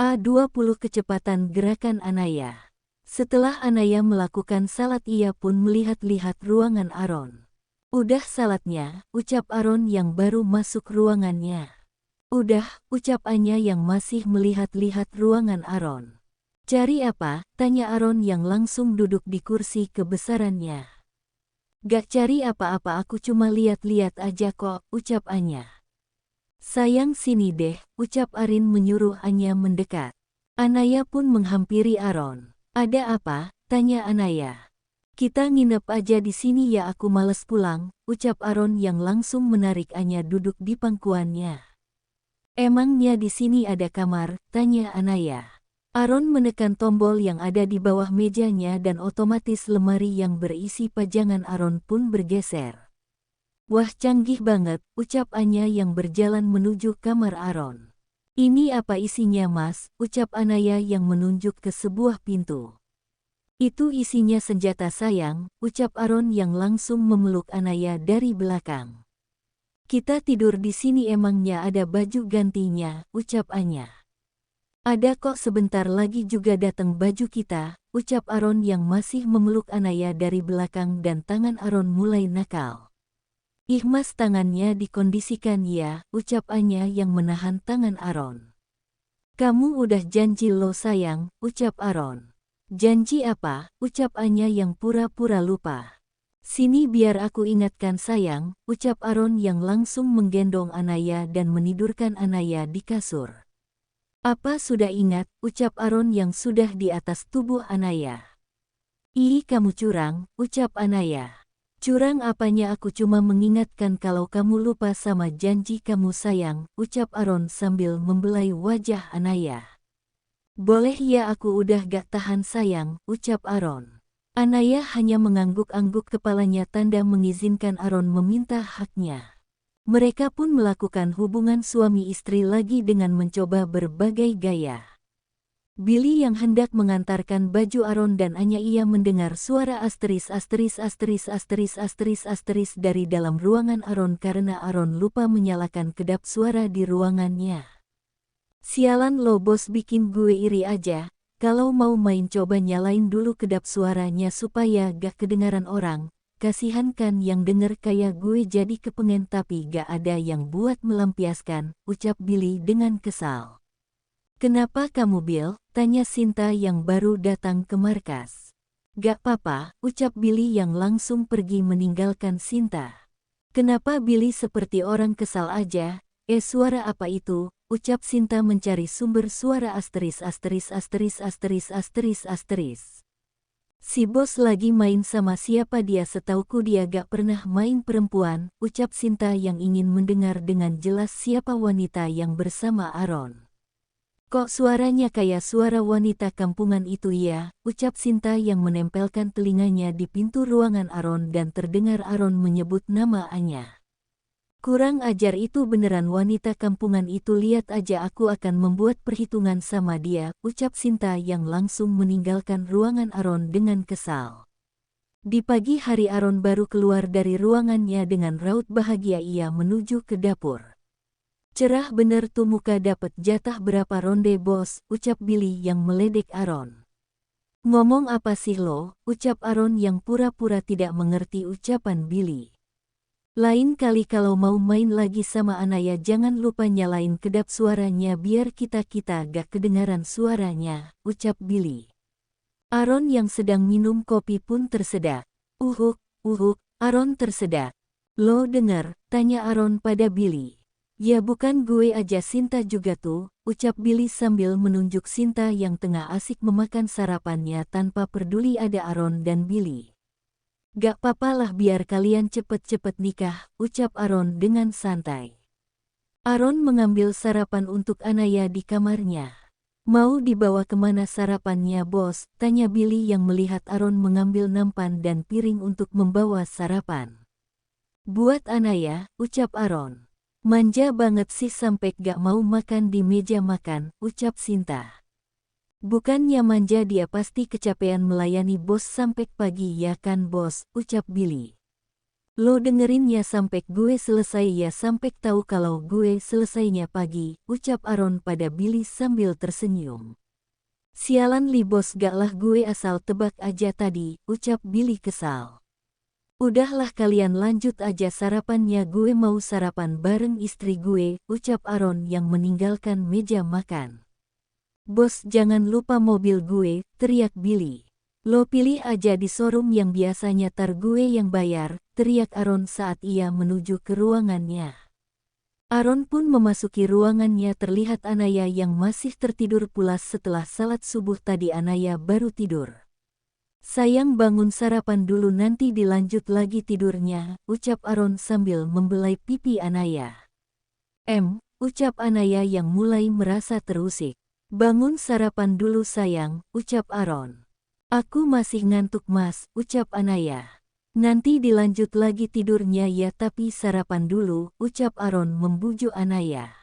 A20 Kecepatan Gerakan Anaya. Setelah Anaya melakukan salat ia pun melihat-lihat ruangan Aaron. Udah salatnya, ucap Aaron yang baru masuk ruangannya. Udah, ucap Anya yang masih melihat-lihat ruangan Aaron. Cari apa? Tanya Aaron yang langsung duduk di kursi kebesarannya. Gak cari apa-apa, aku cuma lihat-lihat aja kok, ucap Anya. Sayang sini deh, ucap Arin menyuruh Anya mendekat. Anaya pun menghampiri Aaron. Ada apa? Tanya Anaya. Kita nginep aja di sini ya, aku males pulang, ucap Aaron yang langsung menarik Anya duduk di pangkuannya. Emangnya di sini ada kamar? Tanya Anaya. Aaron menekan tombol yang ada di bawah mejanya dan otomatis lemari yang berisi pajangan Aaron pun bergeser. Wah, canggih banget, ucap Anya yang berjalan menuju kamar Aaron. Ini apa isinya mas, ucap Anaya yang menunjuk ke sebuah pintu. Itu isinya senjata sayang, ucap Aaron yang langsung memeluk Anaya dari belakang. Kita tidur di sini emangnya ada baju gantinya, ucap Anya. Ada kok, sebentar lagi juga datang baju kita, ucap Aaron yang masih memeluk Anaya dari belakang dan tangan Aaron mulai nakal. Ih mas, tangannya dikondisikan ya, ucap Anya yang menahan tangan Aaron. Kamu udah janji lo sayang, ucap Aaron. Janji apa, ucap Anya yang pura-pura lupa. Sini biar aku ingatkan sayang, ucap Aaron yang langsung menggendong Anaya dan menidurkan Anaya di kasur. Apa sudah ingat, ucap Aaron yang sudah di atas tubuh Anaya. Ih kamu curang, ucap Anaya. Curang apanya, aku cuma mengingatkan kalau kamu lupa sama janji kamu sayang, ucap Aaron sambil membelai wajah Anaya. Boleh ya, aku udah gak tahan sayang, ucap Aaron. Anaya hanya mengangguk-angguk kepalanya tanda mengizinkan Aaron meminta haknya. Mereka pun melakukan hubungan suami istri lagi dengan mencoba berbagai gaya. Billy yang hendak mengantarkan baju Aaron dan Anya, ia mendengar suara asteris dari dalam ruangan Aaron karena Aaron lupa menyalakan kedap suara di ruangannya. Sialan lo bos, bikin gue iri aja. Kalau mau main coba nyalain dulu kedap suaranya supaya gak kedengaran orang. Kasihan kan yang denger kayak gue jadi kepengen tapi gak ada yang buat melampiaskan, ucap Billy dengan kesal. Kenapa kamu Bill? Tanya Sinta yang baru datang ke markas. Gak apa-apa, ucap Billy yang langsung pergi meninggalkan Sinta. Kenapa Billy seperti orang kesal aja? Suara apa itu? Ucap Sinta mencari sumber suara asteris. Si bos lagi main sama siapa dia, setauku dia gak pernah main perempuan, ucap Sinta yang ingin mendengar dengan jelas siapa wanita yang bersama Aaron. Kok suaranya kayak suara wanita kampungan itu ya, ucap Sinta yang menempelkan telinganya di pintu ruangan Aaron dan terdengar Aaron menyebut nama Anya. Kurang ajar, itu beneran wanita kampungan itu, lihat aja aku akan membuat perhitungan sama dia, ucap Sinta yang langsung meninggalkan ruangan Aaron dengan kesal. Di pagi hari Aaron baru keluar dari ruangannya dengan raut bahagia, ia menuju ke dapur. Cerah bener tuh muka, dapat jatah berapa ronde bos, ucap Billy yang meledek Aaron. Ngomong apa sih lo, ucap Aaron yang pura-pura tidak mengerti ucapan Billy. Lain kali kalau mau main lagi sama Anaya jangan lupa nyalain kedap suaranya biar kita gak kedengaran suaranya, ucap Billy. Aaron yang sedang minum kopi pun tersedak. Uhuk, Aaron tersedak. Lo denger? Tanya Aaron pada Billy. Ya bukan gue aja, Sinta juga tuh, ucap Billy sambil menunjuk Sinta yang tengah asik memakan sarapannya tanpa peduli ada Aaron dan Billy. Gak papalah biar kalian cepet-cepet nikah, ucap Aaron dengan santai. Aaron mengambil sarapan untuk Anaya di kamarnya. Mau dibawa kemana sarapannya bos? Tanya Billy yang melihat Aaron mengambil nampan dan piring untuk membawa sarapan. Buat Anaya, ucap Aaron. Manja banget sih sampai gak mau makan di meja makan, ucap Sinta. Bukannya manja, dia pasti kecapean melayani bos sampai pagi ya kan bos, ucap Billy. Lo dengerin ya sampai gue selesai ya sampai tahu kalau gue selesainya pagi, ucap Aaron pada Billy sambil tersenyum. Sialan li bos gak lah gue asal tebak aja tadi, ucap Billy kesal. Udahlah kalian lanjut aja sarapannya gue mau sarapan bareng istri gue, ucap Aaron yang meninggalkan meja makan. Bos jangan lupa mobil gue, teriak Billy. Lo pilih aja di showroom yang biasanya tar gue yang bayar, teriak Aaron saat ia menuju ke ruangannya. Aaron pun memasuki ruangannya terlihat Anaya yang masih tertidur pulas setelah salat subuh tadi. Anaya baru tidur. Sayang bangun sarapan dulu nanti dilanjut lagi tidurnya, ucap Aaron sambil membelai pipi Anaya. Ucap Anaya yang mulai merasa terusik. Bangun sarapan dulu sayang, ucap Aaron. Aku masih ngantuk mas, ucap Anaya. Nanti dilanjut lagi tidurnya ya tapi sarapan dulu, ucap Aaron membujuk Anaya.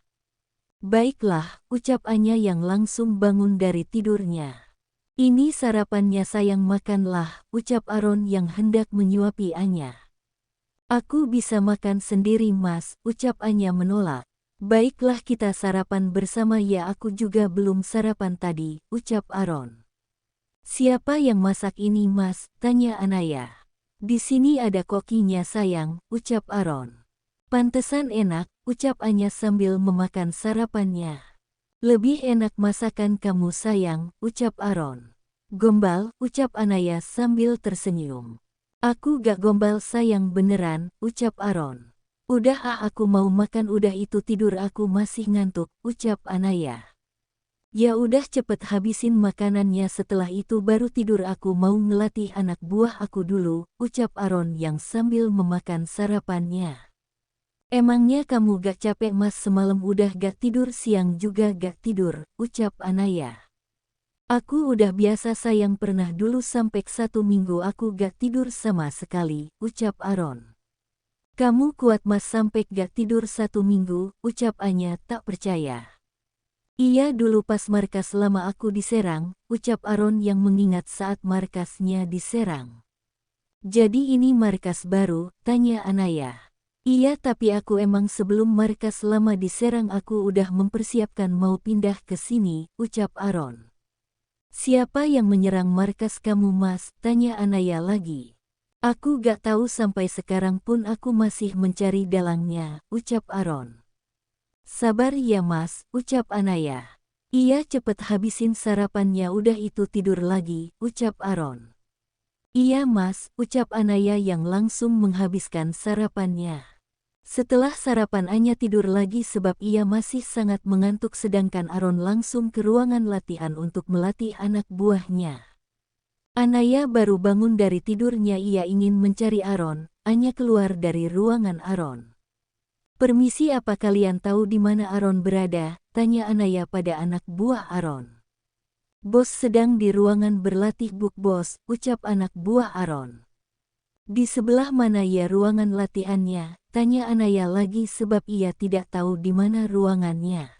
Baiklah, ucap Anya yang langsung bangun dari tidurnya. Ini sarapannya sayang makanlah, ucap Aaron yang hendak menyuapi Anya. Aku bisa makan sendiri mas, ucap Anya menolak. Baiklah kita sarapan bersama ya aku juga belum sarapan tadi, ucap Aaron. Siapa yang masak ini mas, tanya Anaya. Di sini ada kokinya sayang, ucap Aaron. Pantesan enak, ucap Anya sambil memakan sarapannya. Lebih enak masakan kamu sayang, ucap Aaron. Gombal, ucap Anaya sambil tersenyum. Aku gak gombal sayang beneran, ucap Aaron. Udah aku mau makan udah itu tidur aku masih ngantuk, ucap Anaya. Ya udah cepet habisin makanannya setelah itu baru tidur aku mau ngelatih anak buah aku dulu, ucap Aaron yang sambil memakan sarapannya. Emangnya kamu gak capek mas semalam udah gak tidur siang juga gak tidur, ucap Anaya. Aku udah biasa sayang pernah dulu sampai 1 minggu aku gak tidur sama sekali, ucap Aaron. Kamu kuat mas sampai gak tidur 1 minggu, ucap Anya tak percaya. Iya dulu pas markas lama aku diserang, ucap Aaron yang mengingat saat markasnya diserang. Jadi ini markas baru, tanya Anaya. Iya tapi aku emang sebelum markas lama diserang aku udah mempersiapkan mau pindah ke sini, ucap Aaron. Siapa yang menyerang markas kamu mas, tanya Anaya lagi. Aku gak tahu sampai sekarang pun aku masih mencari dalangnya, ucap Aaron. Sabar ya mas, ucap Anaya. Iya cepet habisin sarapannya udah itu tidur lagi, ucap Aaron. Iya mas, ucap Anaya yang langsung menghabiskan sarapannya. Setelah sarapan Anya tidur lagi sebab ia masih sangat mengantuk sedangkan Aaron langsung ke ruangan latihan untuk melatih anak buahnya. Anaya baru bangun dari tidurnya ia ingin mencari Aaron, Anya keluar dari ruangan Aaron. Permisi apa kalian tahu di mana Aaron berada, tanya Anaya pada anak buah Aaron. Bos sedang di ruangan berlatih buk bos, ucap anak buah Aaron. Di sebelah mana ya ruangan latihannya, tanya Anaya lagi sebab ia tidak tahu di mana ruangannya.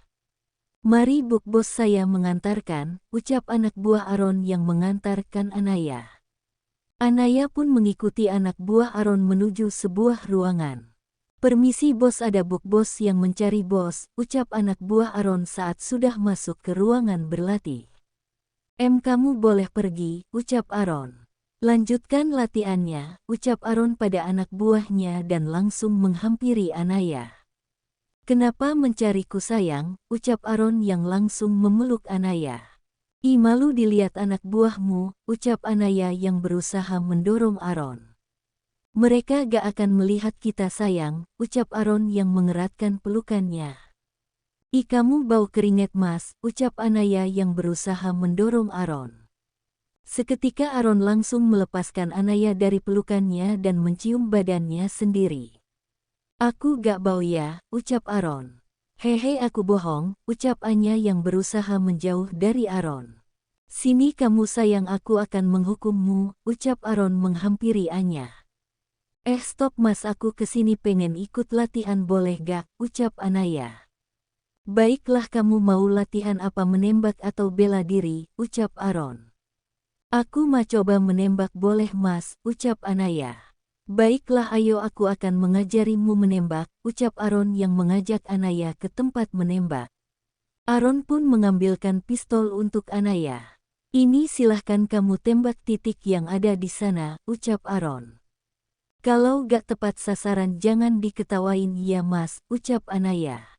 Mari buk bos saya mengantarkan, ucap anak buah Aaron yang mengantarkan Anaya. Anaya pun mengikuti anak buah Aaron menuju sebuah ruangan. Permisi bos ada buk bos yang mencari bos, ucap anak buah Aaron saat sudah masuk ke ruangan berlatih. Kamu boleh pergi, ucap Aaron. Lanjutkan latihannya, ucap Aaron pada anak buahnya dan langsung menghampiri Anaya. Kenapa mencariku sayang, ucap Aaron yang langsung memeluk Anaya. Malu dilihat anak buahmu, ucap Anaya yang berusaha mendorong Aaron. Mereka gak akan melihat kita sayang, ucap Aaron yang mengeratkan pelukannya. Kamu bau keringet mas, ucap Anaya yang berusaha mendorong Aaron. Seketika Aaron langsung melepaskan Anaya dari pelukannya dan mencium badannya sendiri. Aku gak bau ya, ucap Aaron. Hehe aku bohong, ucap Anya yang berusaha menjauh dari Aaron. Sini kamu sayang aku akan menghukummu, ucap Aaron menghampiri Anya. Stop mas aku kesini pengen ikut latihan boleh gak, ucap Anaya. Baiklah kamu mau latihan apa menembak atau bela diri, ucap Aaron. Aku mau coba menembak boleh mas, ucap Anaya. Baiklah ayo aku akan mengajarimu menembak, ucap Aron yang mengajak Anaya ke tempat menembak. Aron pun mengambilkan pistol untuk Anaya. Ini silahkan kamu tembak titik yang ada di sana, ucap Aron. Kalau gak tepat sasaran jangan diketawain ya mas, ucap Anaya.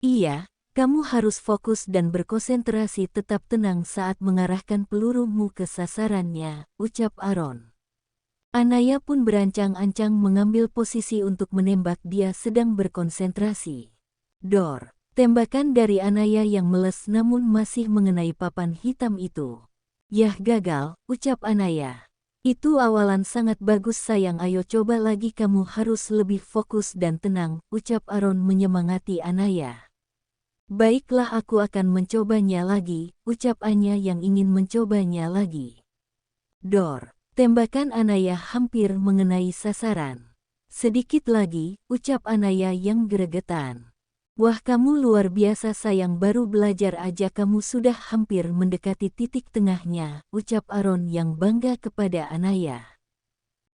Iya, kamu harus fokus dan berkonsentrasi tetap tenang saat mengarahkan pelurumu ke sasarannya, ucap Aron. Anaya pun berancang-ancang mengambil posisi untuk menembak dia sedang berkonsentrasi. Dor. Tembakan dari Anaya yang meles namun masih mengenai papan hitam itu. Yah gagal, ucap Anaya. Itu awalan sangat bagus sayang ayo coba lagi kamu harus lebih fokus dan tenang, ucap Aron menyemangati Anaya. Baiklah aku akan mencobanya lagi, ucap Anya yang ingin mencobanya lagi. Dor. Tembakan Anaya hampir mengenai sasaran. Sedikit lagi, ucap Anaya yang gregetan. Wah kamu luar biasa sayang baru belajar aja kamu sudah hampir mendekati titik tengahnya, ucap Aron yang bangga kepada Anaya.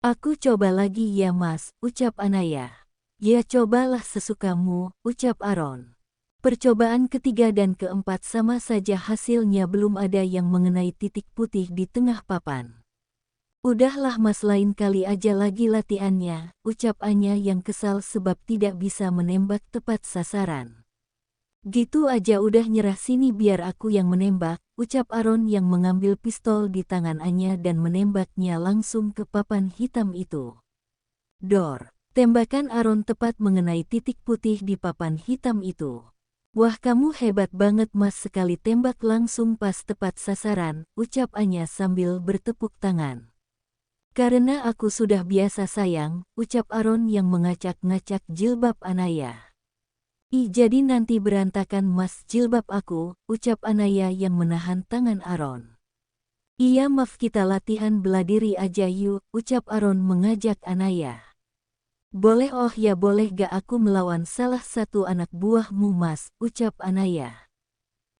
Aku coba lagi ya mas, ucap Anaya. Ya cobalah sesukamu, ucap Aron. Percobaan ketiga dan keempat sama saja hasilnya belum ada yang mengenai titik putih di tengah papan. Udahlah mas lain kali aja lagi latihannya, ucap Anya yang kesal sebab tidak bisa menembak tepat sasaran. Gitu aja udah nyerah sini biar aku yang menembak, ucap Aron yang mengambil pistol di tangan Anya dan menembaknya langsung ke papan hitam itu. Dor. Tembakan Aron tepat mengenai titik putih di papan hitam itu. Wah kamu hebat banget mas sekali tembak langsung pas tepat sasaran, ucap Anya sambil bertepuk tangan. Karena aku sudah biasa sayang, ucap Aron yang mengacak-ngacak jilbab Anaya. Ih jadi nanti berantakan mas jilbab aku, ucap Anaya yang menahan tangan Aron. Iya maaf kita latihan bela diri aja yuk, ucap Aron mengajak Anaya. Boleh oh ya boleh gak aku melawan salah satu anak buahmu mas, ucap Anaya.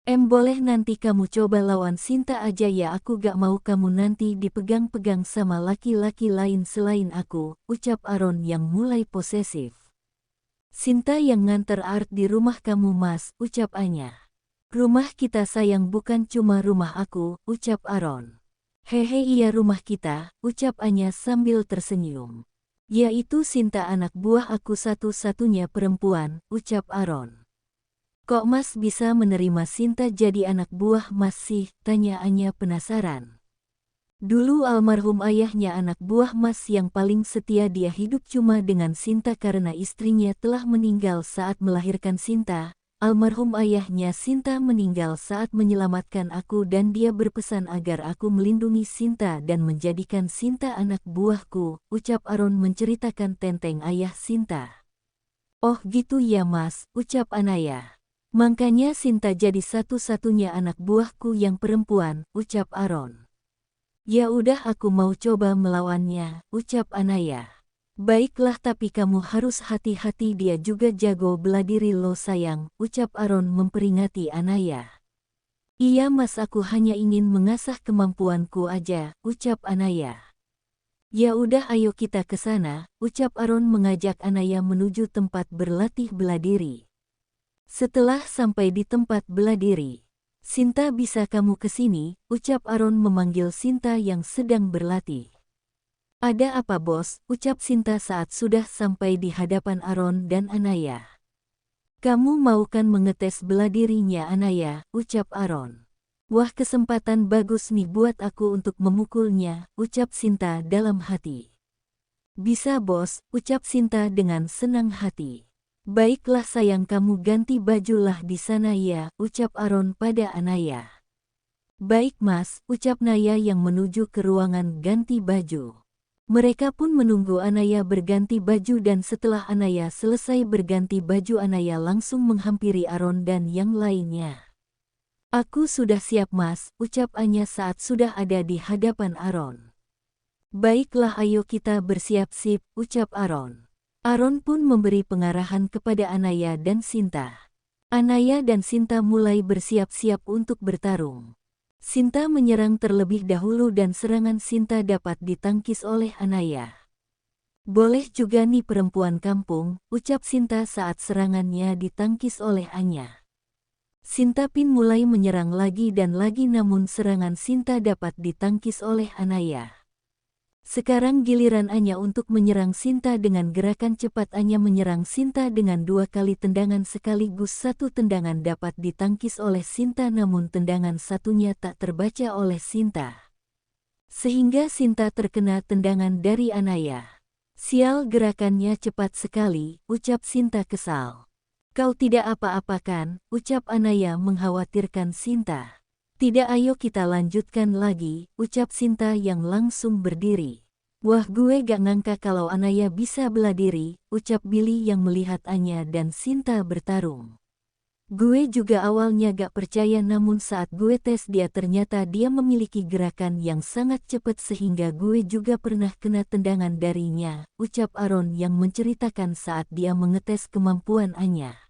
Boleh nanti kamu coba lawan Sinta aja ya aku gak mau kamu nanti dipegang-pegang sama laki-laki lain selain aku, ucap Aron yang mulai posesif. Sinta yang nganter Art di rumah kamu mas, ucap Anya. Rumah kita sayang bukan cuma rumah aku, ucap Aron. Hehe iya rumah kita, ucap Anya sambil tersenyum. Yaitu Sinta anak buah aku satu-satunya perempuan, ucap Aron. Kok mas bisa menerima Sinta jadi anak buah mas sih, tanya Anya penasaran. Dulu almarhum ayahnya anak buah mas yang paling setia dia hidup cuma dengan Sinta karena istrinya telah meninggal saat melahirkan Sinta. Almarhum ayahnya Sinta meninggal saat menyelamatkan aku dan dia berpesan agar aku melindungi Sinta dan menjadikan Sinta anak buahku, ucap Aron menceritakan tentang ayah Sinta. Oh gitu ya mas, ucap Anaya. Makanya Sinta jadi satu-satunya anak buahku yang perempuan, ucap Aron. Ya udah aku mau coba melawannya, ucap Anaya. Baiklah tapi kamu harus hati-hati dia juga jago bela diri lo sayang, ucap Aron memperingati Anaya. Iya mas aku hanya ingin mengasah kemampuanku aja, ucap Anaya. Ya udah ayo kita ke sana, ucap Aron mengajak Anaya menuju tempat berlatih bela diri. Setelah sampai di tempat bela diri, Sinta bisa kamu kesini, ucap Aron memanggil Sinta yang sedang berlatih. Ada apa bos, ucap Sinta saat sudah sampai di hadapan Aron dan Anaya. Kamu mau kan mengetes bela dirinya Anaya, ucap Aron. Wah kesempatan bagus nih buat aku untuk memukulnya, ucap Sinta dalam hati. Bisa bos, ucap Sinta dengan senang hati. Baiklah sayang kamu ganti bajulah di sana ya, ucap Aron pada Anaya. Baik mas, ucap Naya yang menuju ke ruangan ganti baju. Mereka pun menunggu Anaya berganti baju dan setelah Anaya selesai berganti baju Anaya langsung menghampiri Aron dan yang lainnya. Aku sudah siap mas, ucap Anya saat sudah ada di hadapan Aron. Baiklah ayo kita bersiap-siap, ucap Aron. Aron pun memberi pengarahan kepada Anaya dan Sinta. Anaya dan Sinta mulai bersiap-siap untuk bertarung. Sinta menyerang terlebih dahulu dan serangan Sinta dapat ditangkis oleh Anaya. Boleh juga nih perempuan kampung, ucap Sinta saat serangannya ditangkis oleh Anya. Sinta Pin mulai menyerang lagi dan lagi namun serangan Sinta dapat ditangkis oleh Anaya. Sekarang giliran Anya untuk menyerang Sinta dengan gerakan cepat. Anya menyerang Sinta dengan 2 kali tendangan sekaligus. 1 tendangan dapat ditangkis oleh Sinta namun tendangan satunya tak terbaca oleh Sinta. Sehingga Sinta terkena tendangan dari Anaya. Sial, gerakannya cepat sekali, ucap Sinta kesal. Kau tidak apa-apa kan, ucap Anaya mengkhawatirkan Sinta. Tidak, ayo kita lanjutkan lagi, ucap Sinta yang langsung berdiri. Wah, gue gak ngangka kalau Anaya bisa bela diri, ucap Billy yang melihat Anya dan Sinta bertarung. Gue juga awalnya gak percaya namun saat gue tes dia ternyata dia memiliki gerakan yang sangat cepat sehingga gue juga pernah kena tendangan darinya, ucap Aaron yang menceritakan saat dia mengetes kemampuan Anya.